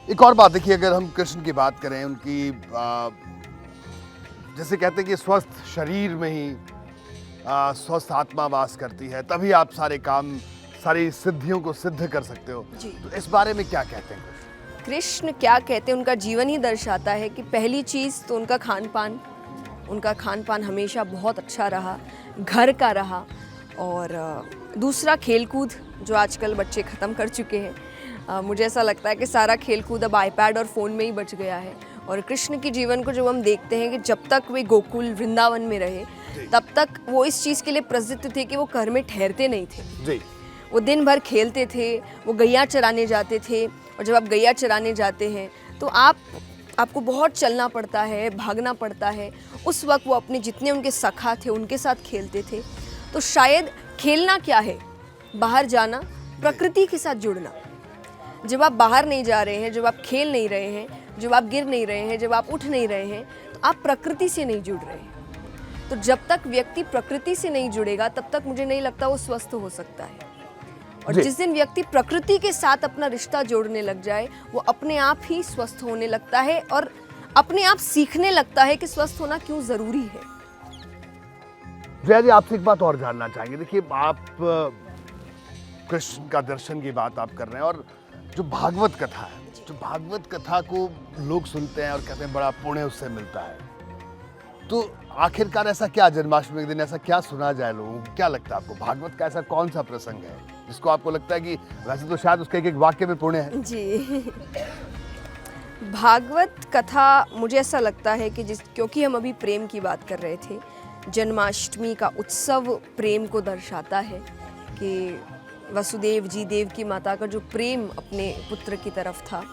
एक और बात देखिए, अगर हम कृष्ण की बात करें, उनकी जैसे कहते हैं कि स्वस्थ शरीर में ही स्वस्थ आत्मा वास करती है, तभी आप सारे काम, सारी सिद्धियों को सिद्ध कर सकते हो। जी। तो इस बारे में क्या कहते हैं कृष्ण? कृष्ण क्या कहते हैं, उनका जीवन ही दर्शाता है कि पहली चीज़ तो उनका खान पान हमेशा बहुत अच्छा रहा, घर का रहा। और दूसरा खेलकूद, जो आजकल बच्चे ख़त्म कर चुके हैं। मुझे ऐसा लगता है कि सारा खेलकूद अब आईपैड और फ़ोन में ही बच गया है। और कृष्ण के जीवन को जब हम देखते हैं कि जब तक वे गोकुल वृंदावन में रहे, तब तक वो इस चीज़ के लिए प्रसिद्ध थे कि वो घर में ठहरते नहीं थे। जी। वो दिन भर खेलते थे, वो गैया चराने जाते थे। और जब आप गैया चराने जाते हैं तो आपको बहुत चलना पड़ता है, भागना पड़ता है। उस वक्त वो अपने जितने उनके सखा थे उनके साथ खेलते थे। तो शायद खेलना क्या है, बाहर जाना, प्रकृति के साथ जुड़ना। जब आप बाहर नहीं जा रहे हैं, जब आप खेल नहीं रहे हैं, जब आप गिर नहीं रहे हैं, जब आप उठ नहीं रहे हैं, तो आप प्रकृति से नहीं जुड़ रहे हैं। तो जब तक व्यक्ति प्रकृति से नहीं जुड़ेगा, तब तक मुझे नहीं लगता वो स्वस्थ हो सकता है। और जिस दिन व्यक्ति प्रकृति के साथ अपना रिश्ता जोड़ने लग जाए, वो अपने आप ही स्वस्थ होने लगता है और अपने आप सीखने लगता है कि स्वस्थ होना क्यों जरूरी है। जया जी, आपसे एक बात और जानना चाहेंगे। देखिए, आप कृष्ण का दर्शन की बात आप कर रहे हैं, और जो भागवत कथा है, जो भागवत कथा को लोग सुनते हैं और कहते हैं बड़ा पुण्य उससे मिलता है, तो आखिरकार ऐसा क्या जन्माष्टमी के दिन ऐसा क्या सुना जाए लोगों को? क्या लगता है आपको, भागवत का ऐसा कौन सा प्रसंग है जिसको आपको लगता है कि वैसे तो शायद उसके एक एक वाक्य में पुण्य है? जी, भागवत कथा मुझे ऐसा लगता है कि क्योंकि हम अभी प्रेम की बात कर रहे थे, जन्माष्टमी का उत्सव प्रेम को दर्शाता है कि वसुदेव जी, देवकी माता का जो प्रेम अपने पुत्र की तरफ था,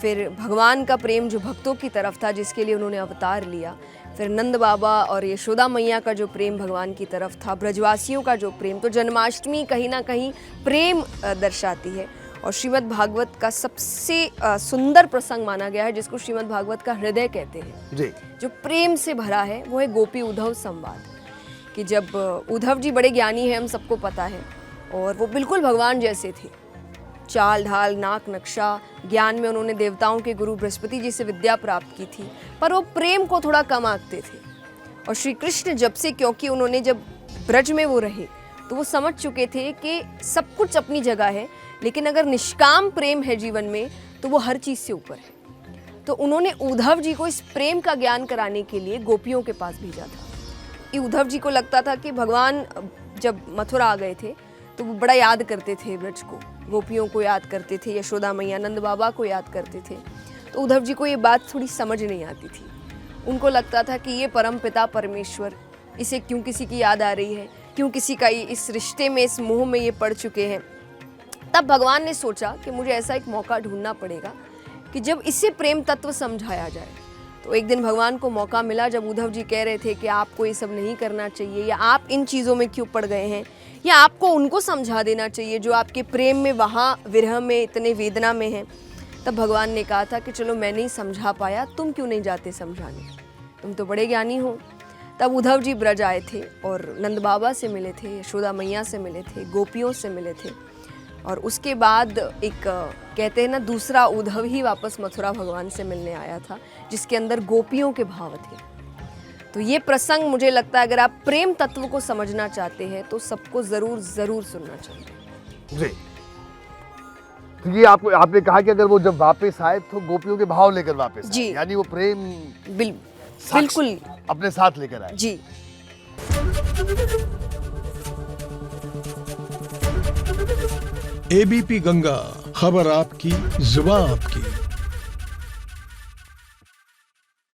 फिर भगवान का प्रेम जो भक्तों की तरफ था जिसके लिए उन्होंने अवतार लिया, फिर नंद बाबा और यशोदा मैया का जो प्रेम भगवान की तरफ था, ब्रजवासियों का जो प्रेम, तो जन्माष्टमी कहीं ना कहीं प्रेम दर्शाती है। और श्रीमद् भागवत का सबसे सुंदर प्रसंग माना गया है, जिसको श्रीमद् भागवत का हृदय कहते हैं जी। जो प्रेम से भरा है, वो है गोपी उद्धव संवाद। कि जब उद्धव जी बड़े ज्ञानी हैं, हम सबको पता है, और वो बिल्कुल भगवान जैसे थे, चाल ढाल, नाक नक्शा, ज्ञान में उन्होंने देवताओं के गुरु बृहस्पति जी से विद्या प्राप्त की थी, पर वो प्रेम को थोड़ा कम आंकते थे। और श्री कृष्ण जब से, क्योंकि उन्होंने जब ब्रज में वो रहे, तो वो समझ चुके थे कि सब कुछ अपनी जगह है, लेकिन अगर निष्काम प्रेम है जीवन में तो वो हर चीज़ से ऊपर है। तो उन्होंने उद्धव जी को इस प्रेम का ज्ञान कराने के लिए गोपियों के पास भेजा था। उद्धव जी को लगता था कि भगवान जब मथुरा आ गए थे तो वो बड़ा याद करते थे ब्रज को, गोपियों को याद करते थे, यशोदा मैया, नंद बाबा को याद करते थे। तो उद्धव जी को ये बात थोड़ी समझ नहीं आती थी। उनको लगता था कि ये परमपिता परमेश्वर, इसे क्यों किसी की याद आ रही है, क्यों किसी का इस रिश्ते में, इस मोह में ये पड़ चुके हैं। तब भगवान ने सोचा कि मुझे ऐसा एक मौका ढूंढना पड़ेगा कि जब इसे प्रेम तत्व समझाया जाए। तो एक दिन भगवान को मौका मिला, जब उद्धव जी कह रहे थे कि आपको ये सब नहीं करना चाहिए, या आप इन चीज़ों में क्यों पड़ गए हैं, या आपको उनको समझा देना चाहिए जो आपके प्रेम में, वहाँ विरह में, इतने वेदना में हैं। तब भगवान ने कहा था कि चलो मैं नहीं समझा पाया, तुम क्यों नहीं जाते समझाने, तुम तो बड़े ज्ञानी हो। तब उद्धव जी ब्रज आए थे और नंद बाबा से मिले थे, यशोदा मैया से मिले थे, गोपियों से मिले थे। और उसके बाद एक कहते हैं ना, दूसरा उद्धव ही वापस मथुरा भगवान से मिलने आया था, जिसके अंदर गोपियों के भाव थे। तो ये प्रसंग मुझे लगता है अगर आप प्रेम तत्व को समझना चाहते हैं तो सबको जरूर जरूर सुनना चाहिए। जी। तो ये आपने कहा कि अगर वो जब वापस आए तो गोपियों के भाव लेकर वापस आए, जी। यानी वो प्रेम बिल्कुल अपने साथ लेकर आए। जी। एबीपी गंगा, खबर आपकी, जुबान आपकी।